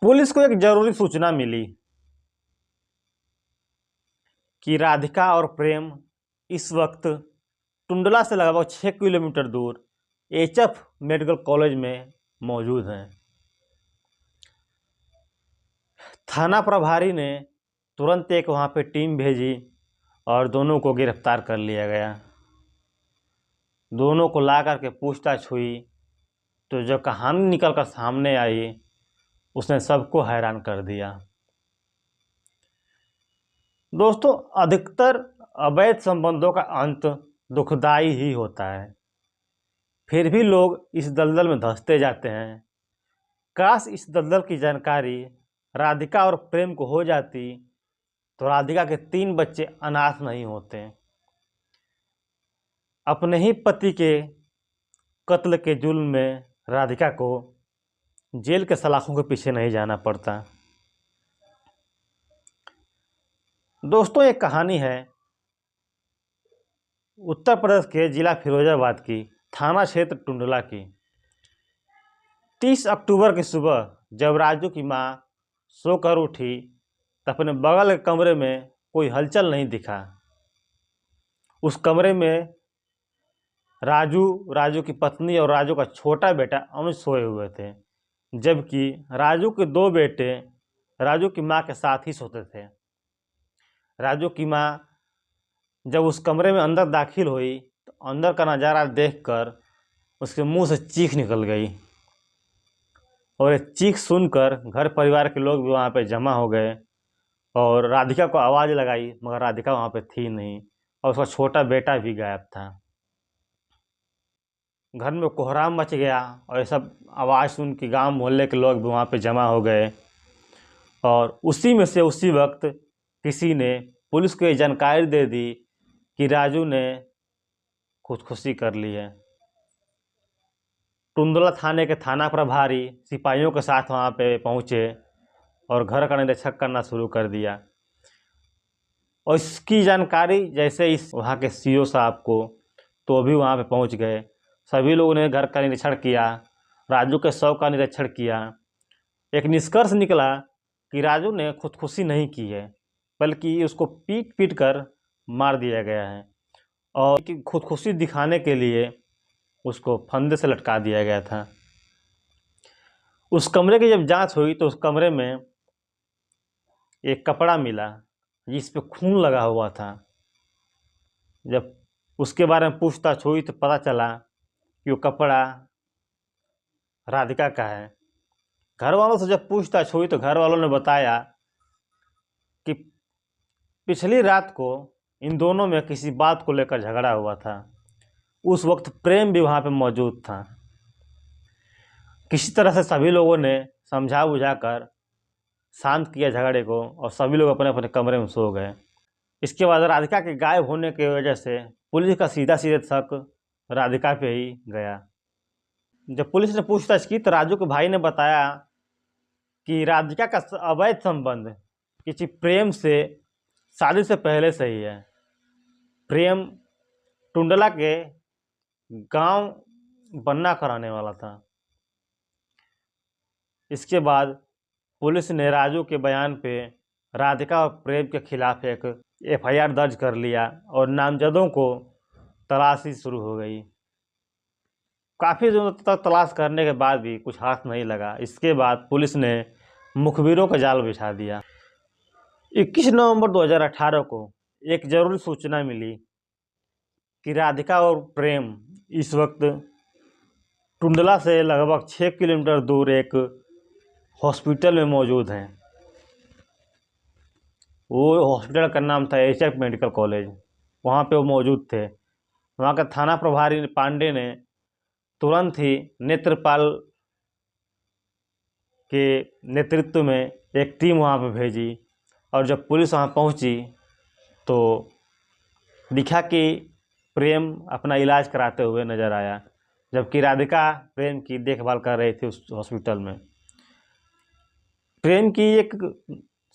Police को एक जरूरी सूचना मिली कि राधिका और प्रेम इस वक्त टुंडला से लगभग 6 किलोमीटर दूर एचएफ मेडिकल कॉलेज में मौजूद हैं। थाना प्रभारी ने तुरंत एक वहां पे टीम भेजी और दोनों को गिरफ्तार कर लिया गया। दोनों को ला करके पूछताछ हुई तो जो कहानी निकल कर सामने आई उसने सबको हैरान कर दिया। दोस्तों, अधिकतर अवैध संबंधों का अंत दुखदाई ही होता है, फिर भी लोग इस दलदल में धंसते जाते हैं। काश इस दलदल की जानकारी राधिका और प्रेम को हो जाती तो राधिका के 3 बच्चे अनाथ नहीं होते, अपने ही पति के कत्ल के जुल्म में राधिका को जेल के सलाखों के पीछे नहीं जाना पड़ता। दोस्तों, एक कहानी है उत्तर प्रदेश के जिला फिरोजाबाद की, थाना क्षेत्र टुंडला की। 30 अक्टूबर की सुबह जब राजू की मां सोकर उठी तो अपने बगल के कमरे में कोई हलचल नहीं दिखा। उस कमरे में राजू की पत्नी और राजू का छोटा बेटा अनुज सोए हुए थे, जबकि राजू के 2 बेटे राजू की मां के साथ ही सोते थे। राजू की मां जब उस कमरे में अंदर दाखिल हुई तो अंदर का नज़ारा देखकर उसके मुंह से चीख निकल गई और ये चीख सुनकर घर परिवार के लोग भी वहाँ पे जमा हो गए और राधिका को आवाज़ लगाई, मगर राधिका वहाँ पे थी नहीं और उसका छोटा बेटा भी गायब था। घर में कोहराम मच गया और ये सब आवाज़ सुन के गांव मोहल्ले के लोग भी वहाँ पे जमा हो गए और उसी में से उसी वक्त किसी ने पुलिस को ये जानकारी दे दी कि राजू ने खुदकुशी कर ली है। टुंडला थाने के थाना प्रभारी सिपाहियों के साथ वहाँ पे पहुँचे और घर का निरीक्षण करना शुरू कर दिया और इसकी जानकारी जैसे इस वहाँ के सीओ साहब को, तो भी वहाँ पे पहुँच गए। सभी लोगों ने घर का निरीक्षण किया, राजू के शव का निरीक्षण किया। एक निष्कर्ष निकला कि राजू ने खुदकुशी नहीं की है, बल्कि उसको पीट पीट कर मार दिया गया है और खुदकुशी दिखाने के लिए उसको फंदे से लटका दिया गया था। उस कमरे की जब जांच हुई तो उस कमरे में एक कपड़ा मिला जिस पे खून लगा हुआ था। जब उसके बारे में पूछताछ हुई तो पता चला कि वो कपड़ा राधिका का है। घर वालों से जब पूछताछ हुई तो घर वालों ने बताया कि पिछली रात को इन दोनों में किसी बात को लेकर झगड़ा हुआ था। उस वक्त प्रेम भी वहाँ पे मौजूद था। किसी तरह से सभी लोगों ने समझा बुझाकर शांत किया झगड़े को और सभी लोग अपने अपने कमरे में सो गए। इसके बाद राधिका के गायब होने की वजह से पुलिस का सीधा शक राधिका पे ही गया। जब पुलिस ने पूछताछ की तो राजू के भाई ने बताया कि राधिका का अवैध संबंध किसी प्रेम से शादी से पहले से ही है। प्रेम टुंडला के गांव बन्ना कराने वाला था। इसके बाद पुलिस ने राजू के बयान पे राधिका और प्रेम के खिलाफ एक एफआईआर दर्ज कर लिया और नामजदों को तलाशी शुरू हो गई। काफ़ी दिनों तक तलाश करने के बाद भी कुछ हाथ नहीं लगा। इसके बाद पुलिस ने मुखबिरों का जाल बिछा दिया। 21 नवंबर 2018 को एक जरूरी सूचना मिली कि राधिका और प्रेम इस वक्त टुंडला से लगभग 6 किलोमीटर दूर एक हॉस्पिटल में मौजूद हैं। वो हॉस्पिटल का नाम था एचएफ मेडिकल कॉलेज। वहाँ पे वो मौजूद थे। वहाँ का थाना प्रभारी पांडे ने तुरंत ही नेत्रपाल के नेतृत्व में एक टीम वहाँ पे भेजी और जब पुलिस वहाँ पहुँची तो दिखा कि प्रेम अपना इलाज कराते हुए नज़र आया, जबकि राधिका प्रेम की देखभाल कर रही थी उस हॉस्पिटल में। प्रेम की एक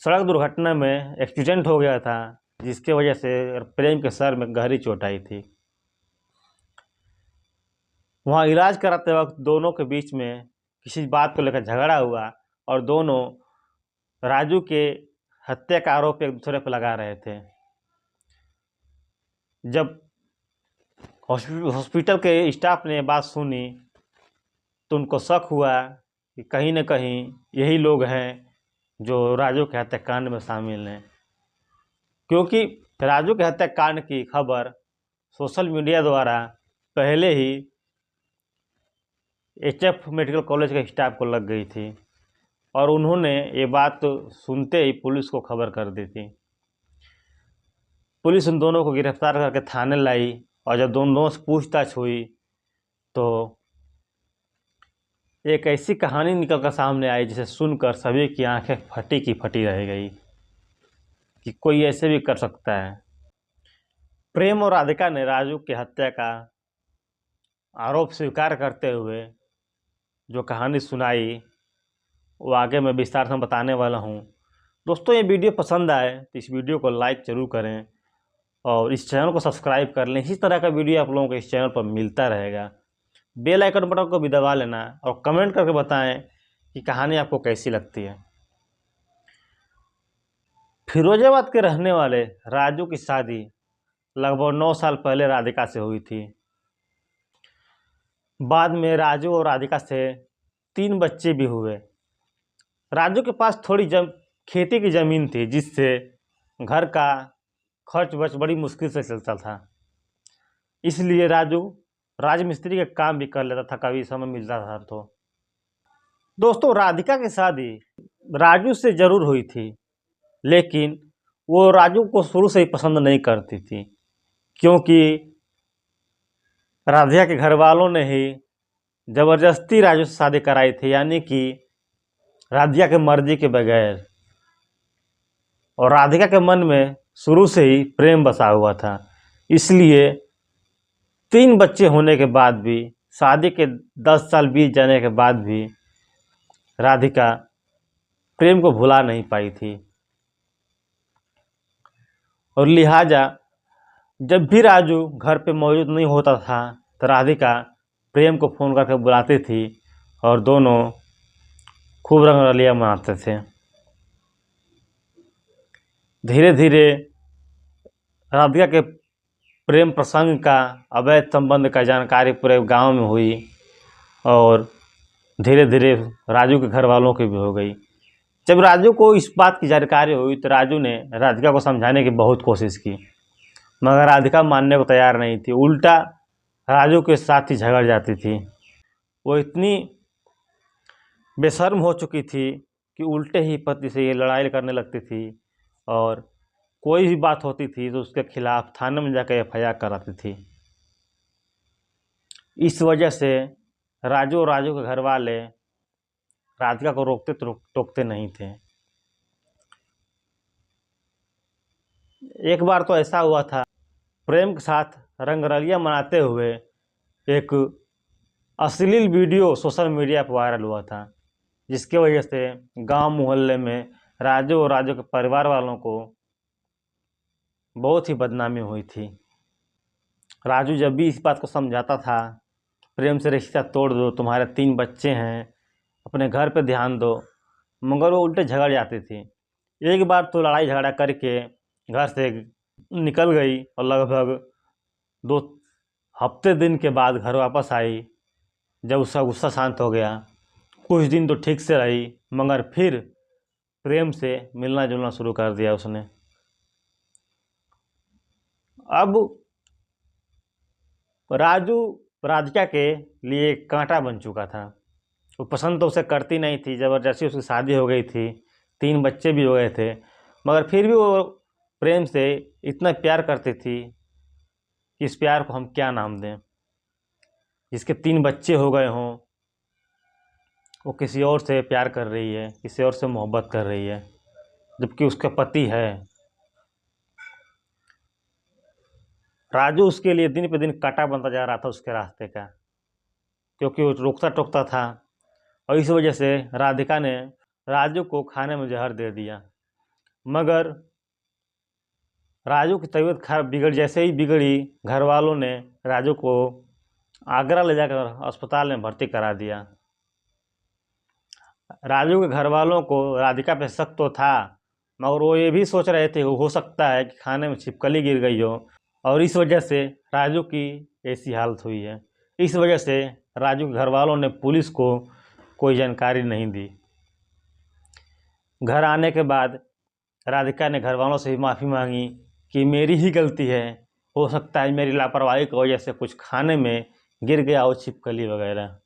सड़क दुर्घटना में एक्सीडेंट हो गया था, जिसके वजह से प्रेम के सर में गहरी चोट आई थी। वहाँ इलाज कराते वक्त दोनों के बीच में किसी बात को लेकर झगड़ा हुआ और दोनों राजू के हत्या का आरोप एक दूसरे पर लगा रहे थे। जब हॉस्पिटल के स्टाफ ने बात सुनी तो उनको शक हुआ कि कहीं न कहीं यही लोग हैं जो राजू के हत्याकांड में शामिल हैं, क्योंकि राजू के हत्याकांड की खबर सोशल मीडिया द्वारा पहले ही एचएफ मेडिकल कॉलेज के स्टाफ को लग गई थी और उन्होंने ये बात सुनते ही पुलिस को खबर कर दी थी। पुलिस उन दोनों को गिरफ्तार करके थाने लाई और जब दोनों से पूछताछ हुई तो एक ऐसी कहानी निकल कर सामने आई जिसे सुनकर सभी की आंखें फटी की फटी रह गई कि कोई ऐसे भी कर सकता है। प्रेम और राधिका ने राजू की हत्या का आरोप स्वीकार करते हुए जो कहानी सुनाई वो आगे मैं विस्तार से बताने वाला हूँ। दोस्तों, ये वीडियो पसंद आए तो इस वीडियो को लाइक ज़रूर करें और इस चैनल को सब्सक्राइब कर लें। इसी तरह का वीडियो आप लोगों को इस चैनल पर मिलता रहेगा। बेल आइकन बटन को भी दबा लेना और कमेंट करके बताएं कि कहानी आपको कैसी लगती है। फिरोजाबाद के रहने वाले राजू की शादी लगभग 9 साल पहले राधिका से हुई थी। बाद में राजू और राधिका से 3 बच्चे भी हुए। राजू के पास थोड़ी खेती की ज़मीन थी जिससे घर का खर्च वर्च बड़ी मुश्किल से चलता था, इसलिए राजू राजमिस्त्री का काम भी कर लेता था, कभी समय मिलता था तो। दोस्तों, राधिका की शादी राजू से ज़रूर हुई थी, लेकिन वो राजू को शुरू से ही पसंद नहीं करती थी, क्योंकि राधिका के घर वालों ने ही ज़बरदस्ती राजू से शादी कराई थी, यानी कि राधिका के मर्जी के बगैर। और राधिका के मन में शुरू से ही प्रेम बसा हुआ था, इसलिए 3 बच्चे होने के बाद भी, शादी के 10 साल बीत जाने के बाद भी राधिका प्रेम को भुला नहीं पाई थी। और लिहाजा जब भी राजू घर पे मौजूद नहीं होता था तो राधिका प्रेम को फ़ोन करके बुलाती थी और दोनों खूब रंगरलियाँ मनाते थे। धीरे धीरे राधिका के प्रेम प्रसंग का, अवैध संबंध का जानकारी पूरे गांव में हुई और धीरे धीरे राजू के घर वालों की भी हो गई। जब राजू को इस बात की जानकारी हुई तो राजू ने राधिका को समझाने की बहुत कोशिश की, मगर राधिका मानने को तैयार नहीं थी। उल्टा राजू के साथ ही झगड़ जाती थी। वो इतनी बेशर्म हो चुकी थी कि उल्टे ही पति से ये लड़ाई करने लगती थी और कोई भी बात होती थी तो उसके खिलाफ थाने में जाकर एफआईआर कराती थी। इस वजह से राजू और राजू के घर वाले राधिका को रोकते टोकते नहीं थे। एक बार तो ऐसा हुआ था, प्रेम के साथ रंगरलियां मनाते हुए एक अश्लील वीडियो सोशल मीडिया पर वायरल हुआ था, जिसकी वजह से गांव मोहल्ले में राजू और राजू के परिवार वालों को बहुत ही बदनामी हुई थी। राजू जब भी इस बात को समझाता था, प्रेम से रिश्ता तोड़ दो, तुम्हारे 3 बच्चे हैं, अपने घर पे ध्यान दो, मगर वो उल्टे झगड़ जाती थी। एक बार तो लड़ाई झगड़ा करके घर से निकल गई और लगभग 2 हफ्ते दिन के बाद घर वापस आई। जब उसका गुस्सा शांत हो गया, कुछ दिन तो ठीक से रही, मगर फिर प्रेम से मिलना जुलना शुरू कर दिया उसने। अब राजू राधिका के लिए कांटा बन चुका था। वो पसंद तो उसे करती नहीं थी, ज़बरदस्ती उसकी शादी हो गई थी, 3 बच्चे भी हो गए थे, मगर फिर भी वो प्रेम से इतना प्यार करती थी कि इस प्यार को हम क्या नाम दें। जिसके 3 बच्चे हो गए हों, वो किसी और से प्यार कर रही है, किसी और से मोहब्बत कर रही है, जबकि उसका पति है। राजू उसके लिए दिन पे दिन कांटा बनता जा रहा था उसके रास्ते का, क्योंकि वो रोकता टोकता था। और इस वजह से राधिका ने राजू को खाने में जहर दे दिया, मगर राजू की तबीयत खराब जैसे ही बिगड़ी, घर वालों ने राजू को आगरा ले जाकर अस्पताल में भर्ती करा दिया। राजू के घर वालों को राधिका पे शक तो था, मगर वो ये भी सोच रहे थे हो सकता है कि खाने में छिपकली गिर गई हो और इस वजह से राजू की ऐसी हालत हुई है। इस वजह से राजू के घर वालों ने पुलिस को कोई जानकारी नहीं दी। घर आने के बाद राधिका ने घर वालों से भी माफ़ी मांगी कि मेरी ही गलती है, हो सकता है मेरी लापरवाही की वजह से कुछ खाने में गिर गया हो छिपकली वगैरह।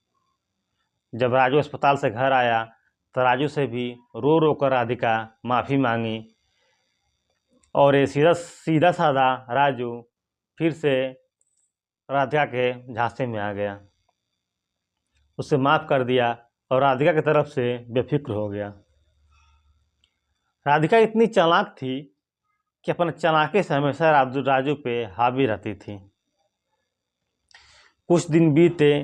जब राजू अस्पताल से घर आया तो राजू से भी रो रो कर राधिका माफ़ी मांगी और ये सीधा साधा राजू फिर से राधिका के झांसे में आ गया, उसे माफ़ कर दिया और राधिका की तरफ से बेफिक्र हो गया। राधिका इतनी चालाक थी कि अपने चालाकी से हमेशा राजू पे हावी रहती थी। कुछ दिन बीते,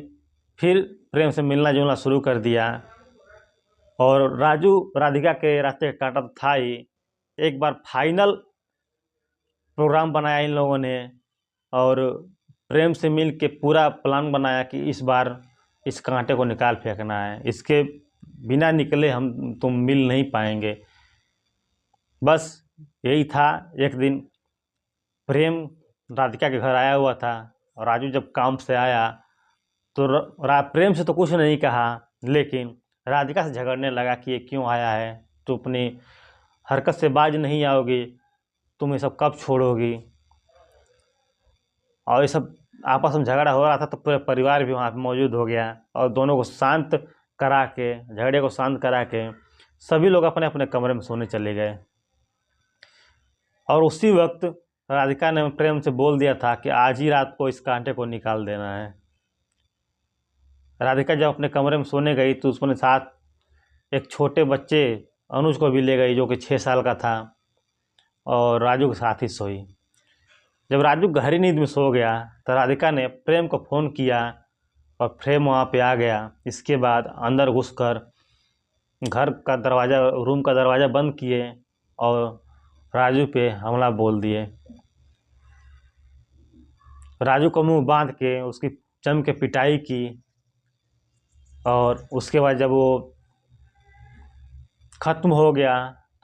फिर प्रेम से मिलना जुलना शुरू कर दिया और राजू राधिका के रास्ते काटा तो था ही। एक बार फाइनल प्रोग्राम बनाया इन लोगों ने और प्रेम से मिल के पूरा प्लान बनाया कि इस बार इस कांटे को निकाल फेंकना है, इसके बिना निकले तुम मिल नहीं पाएंगे। बस यही था। एक दिन प्रेम राधिका के घर आया हुआ था और राजू जब काम से आया तो प्रेम से तो कुछ नहीं कहा, लेकिन राधिका से झगड़ने लगा कि ये क्यों आया है, तो अपनी हरकत से बाज नहीं आओगी, तुम ये सब कब छोड़ोगी। और ये सब आपस में झगड़ा हो रहा था तो पूरा परिवार भी वहाँ पे मौजूद हो गया और दोनों को शांत करा के, झगड़े को शांत करा के सभी लोग अपने अपने कमरे में सोने चले गए। और उसी वक्त राधिका ने प्रेम से बोल दिया था कि आज ही रात को इस कांटे को निकाल देना है। राधिका जब अपने कमरे में सोने गई तो उसने साथ एक छोटे बच्चे अनुज को भी ले गई जो कि 6 साल का था और राजू के साथ ही सोई। जब राजू गहरी नींद में सो गया तो राधिका ने प्रेम को फ़ोन किया और प्रेम वहाँ पे आ गया। इसके बाद अंदर घुसकर घर का दरवाज़ा, रूम का दरवाज़ा बंद किए और राजू पे हमला बोल दिए। राजू को मुंह बांध के उसकी जम के पिटाई की और उसके बाद जब वो ख़त्म हो गया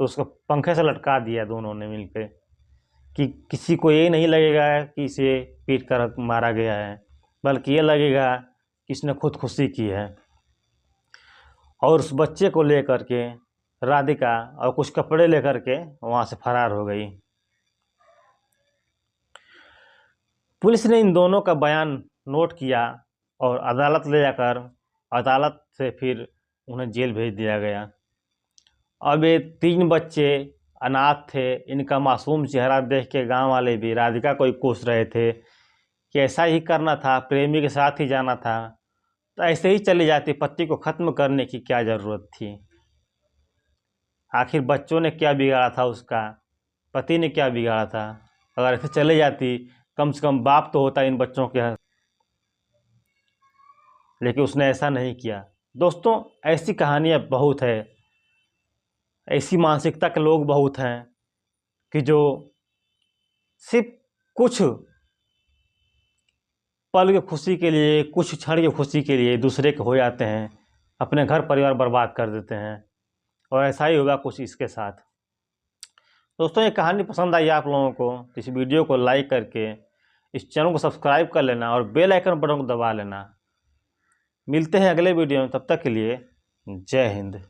तो उसको पंखे से लटका दिया दोनों ने मिलकर कि किसी को ये नहीं लगेगा कि इसे पीट कर मारा गया है, बल्कि ये लगेगा कि इसने खुदकुशी की है। और उस बच्चे को लेकर के राधिका और कुछ कपड़े लेकर के वहाँ से फरार हो गई। पुलिस ने इन दोनों का बयान नोट किया और अदालत ले जाकर अदालत से फिर उन्हें जेल भेज दिया गया। अब ये 3 बच्चे अनाथ थे, इनका मासूम चेहरा देख के गांव वाले भी राधिका को ही कोस रहे थे कि ऐसा ही करना था, प्रेमी के साथ ही जाना था, तो ऐसे ही चली जाती, पति को ख़त्म करने की क्या ज़रूरत थी। आखिर बच्चों ने क्या बिगाड़ा था, उसका पति ने क्या बिगाड़ा था। अगर ऐसे चले जाती, कम से कम बाप तो होता इन बच्चों के, लेकिन उसने ऐसा नहीं किया। दोस्तों, ऐसी कहानियाँ बहुत है, ऐसी मानसिकता के लोग बहुत हैं कि जो सिर्फ कुछ पल की खुशी के लिए, कुछ क्षण की खुशी के लिए दूसरे के हो जाते हैं, अपने घर परिवार बर्बाद कर देते हैं। और ऐसा ही होगा कुछ इसके साथ। दोस्तों, ये कहानी पसंद आई आप लोगों को तो इस वीडियो को लाइक करके इस चैनल को सब्सक्राइब कर लेना और बेल आइकन बटन को दबा लेना। मिलते हैं अगले वीडियो में, तब तक के लिए जय हिंद।